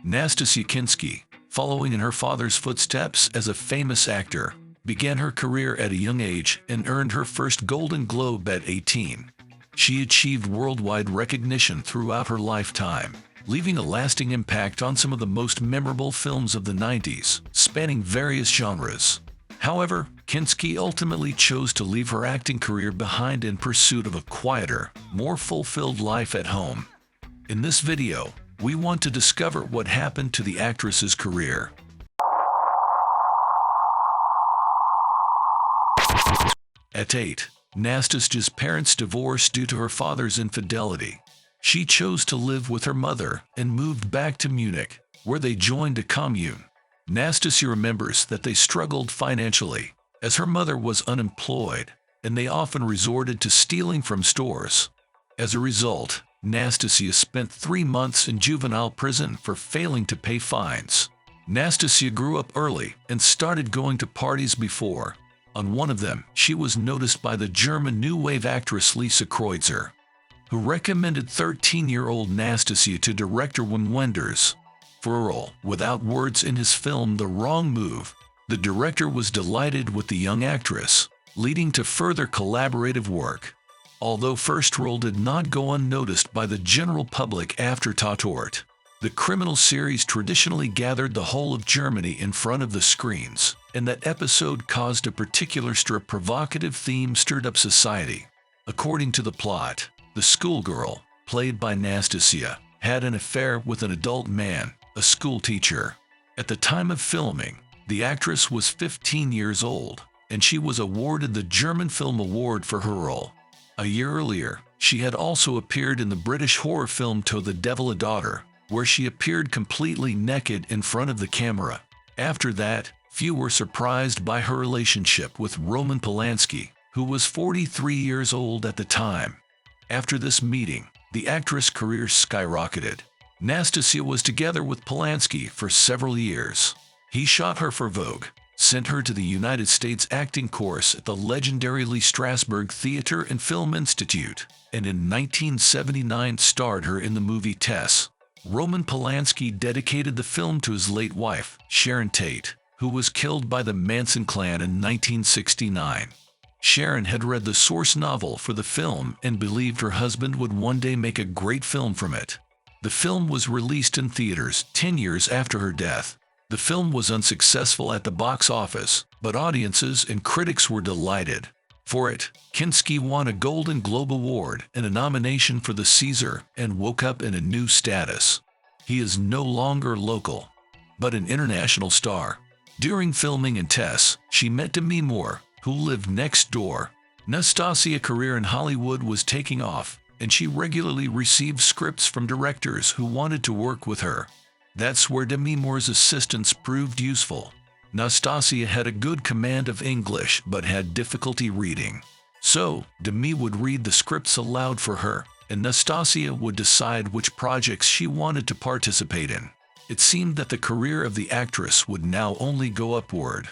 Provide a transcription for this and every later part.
Nastassja Kinski, following in her father's footsteps as a famous actor, began her career at a young age and earned her first Golden Globe at 18. She achieved worldwide recognition throughout her lifetime, leaving a lasting impact on some of the most memorable films of the 90s, spanning various genres. However, Kinski ultimately chose to leave her acting career behind in pursuit of a quieter, more fulfilled life at home. In this video, we want to discover what happened to the actress's career. At 8, Nastassja's parents divorced due to her father's infidelity. She chose to live with her mother and moved back to Munich, where they joined a commune. Nastassja remembers that they struggled financially, as her mother was unemployed, and they often resorted to stealing from stores. As a result, Nastassja spent 3 months in juvenile prison for failing to pay fines. Nastassja grew up early and started going to parties before. On one of them, she was noticed by the German New Wave actress Lisa Kreutzer, who recommended 13-year-old Nastassja to director Wim Wenders for a role without words in his film The Wrong Move. The director was delighted with the young actress, leading to further collaborative work. Although first role did not go unnoticed by the general public after Tatort, the criminal series traditionally gathered the whole of Germany in front of the screens, and that episode caused a particular provocative theme stirred up society. According to the plot, the schoolgirl, played by Nastassja, had an affair with an adult man, a school teacher. At the time of filming, the actress was 15 years old, and she was awarded the German Film Award for her role. A year earlier, she had also appeared in the British horror film To the Devil a Daughter, where she appeared completely naked in front of the camera. After that, few were surprised by her relationship with Roman Polanski, who was 43 years old at the time. After this meeting, the actress' career skyrocketed. Nastassja was together with Polanski for several years. He shot her for Vogue, sent her to the United States acting course at the legendary Lee Strasberg Theater and Film Institute, and in 1979 starred her in the movie Tess. Roman Polanski dedicated the film to his late wife, Sharon Tate, who was killed by the Manson clan in 1969. Sharon had read the source novel for the film and believed her husband would one day make a great film from it. The film was released in theaters 10 years after her death. The film was unsuccessful at the box office, but audiences and critics were delighted. For it, Kinski won a Golden Globe Award and a nomination for the Caesar and woke up in a new status. He is no longer local, but an international star. During filming in Tess, she met Demi Moore, who lived next door. Nastassja's career in Hollywood was taking off, and she regularly received scripts from directors who wanted to work with her. That's where Demi Moore's assistance proved useful. Nastassja had a good command of English but had difficulty reading. So, Demi would read the scripts aloud for her, and Nastassja would decide which projects she wanted to participate in. It seemed that the career of the actress would now only go upward,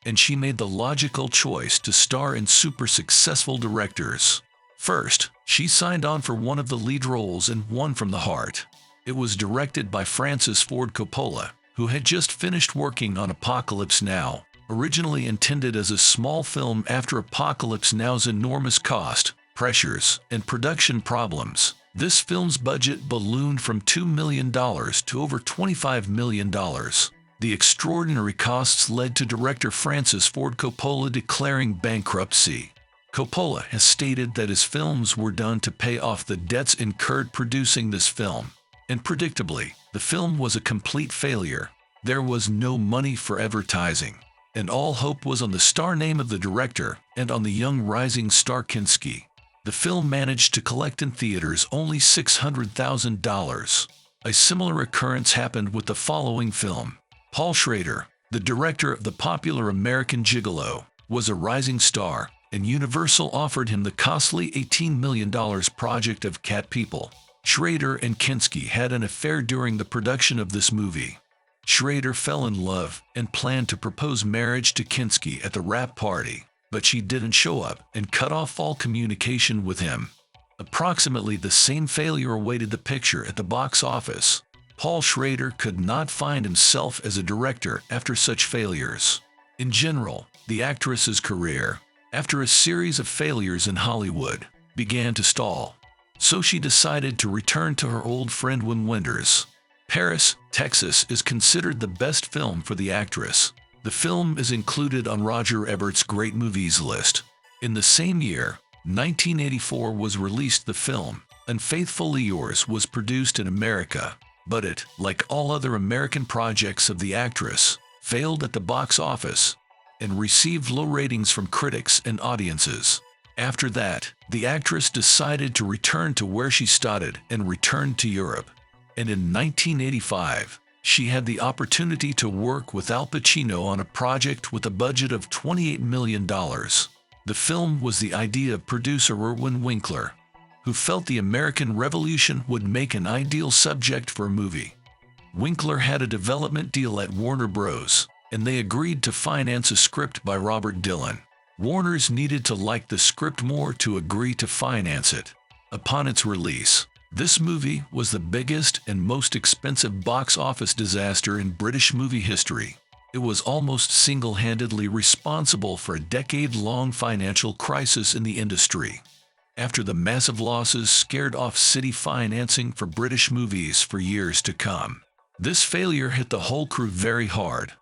and she made the logical choice to star in super successful directors. First, she signed on for one of the lead roles in One from the Heart. It was directed by Francis Ford Coppola, who had just finished working on Apocalypse Now, originally intended as a small film after Apocalypse Now's enormous cost, pressures, and production problems. This film's budget ballooned from $2 million to over $25 million. The extraordinary costs led to director Francis Ford Coppola declaring bankruptcy. Coppola has stated that his films were done to pay off the debts incurred producing this film. And predictably, the film was a complete failure. There was no money for advertising, and all hope was on the star name of the director and on the young rising star Kinski. The film managed to collect in theaters only $600,000. A similar occurrence happened with the following film. Paul Schrader, the director of the popular American Gigolo, was a rising star, and Universal offered him the costly $18 million project of Cat People. Schrader and Kinski had an affair during the production of this movie. Schrader fell in love and planned to propose marriage to Kinski at the wrap party, but she didn't show up and cut off all communication with him. Approximately the same failure awaited the picture at the box office. Paul Schrader could not find himself as a director after such failures. In general, the actress's career, after a series of failures in Hollywood, began to stall. So she decided to return to her old friend Wim Wenders. Paris, Texas is considered the best film for the actress. The film is included on Roger Ebert's Great Movies list. In the same year, 1984 was released the film, Unfaithfully Yours was produced in America, but it, like all other American projects of the actress, failed at the box office and received low ratings from critics and audiences. After that, the actress decided to return to where she started and returned to Europe. And in 1985, she had the opportunity to work with Al Pacino on a project with a budget of $28 million. The film was the idea of producer Irwin Winkler, who felt the American Revolution would make an ideal subject for a movie. Winkler had a development deal at Warner Bros., and they agreed to finance a script by Robert Dylan. Warner's needed to like the script more to agree to finance it. Upon its release, this movie was the biggest and most expensive box office disaster in British movie history. It was almost single-handedly responsible for a decade-long financial crisis in the industry. After the massive losses scared off city financing for British movies for years to come, this failure hit the whole crew very hard.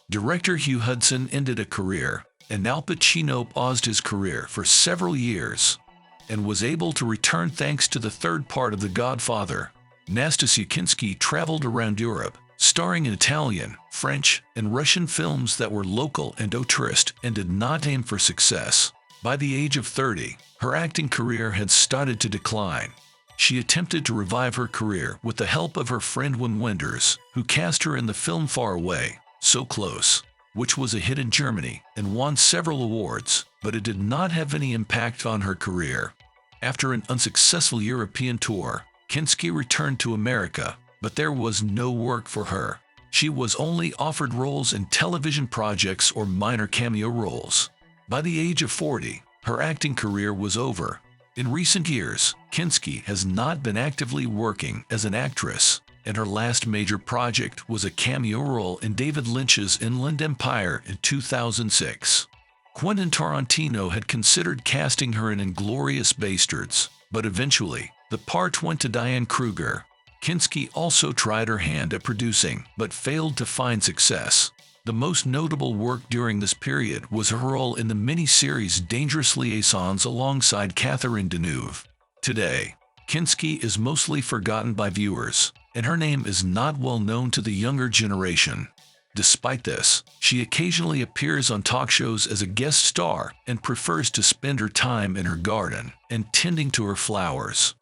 Director Hugh Hudson ended a career, and Al Pacino paused his career for several years and was able to return thanks to the third part of The Godfather. Nastassja Kinski traveled around Europe, starring in Italian, French, and Russian films that were local and auteurist and did not aim for success. By the age of 30, her acting career had started to decline. She attempted to revive her career with the help of her friend Wim Wenders, who cast her in the film Far Away, So Close, which was a hit in Germany and won several awards, but it did not have any impact on her career. After an unsuccessful European tour, Kinski returned to America, but there was no work for her. She was only offered roles in television projects or minor cameo roles. By the age of 40, her acting career was over. In recent years, Kinski has not been actively working as an actress, and her last major project was a cameo role in David Lynch's Inland Empire in 2006. Quentin Tarantino had considered casting her in *Inglourious Basterds*, but eventually, the part went to Diane Kruger. Kinski also tried her hand at producing, but failed to find success. The most notable work during this period was her role in the mini-series Dangerous Liaisons alongside Catherine Deneuve. Today, Kinski is mostly forgotten by viewers, and her name is not well known to the younger generation. Despite this, she occasionally appears on talk shows as a guest star and prefers to spend her time in her garden and tending to her flowers.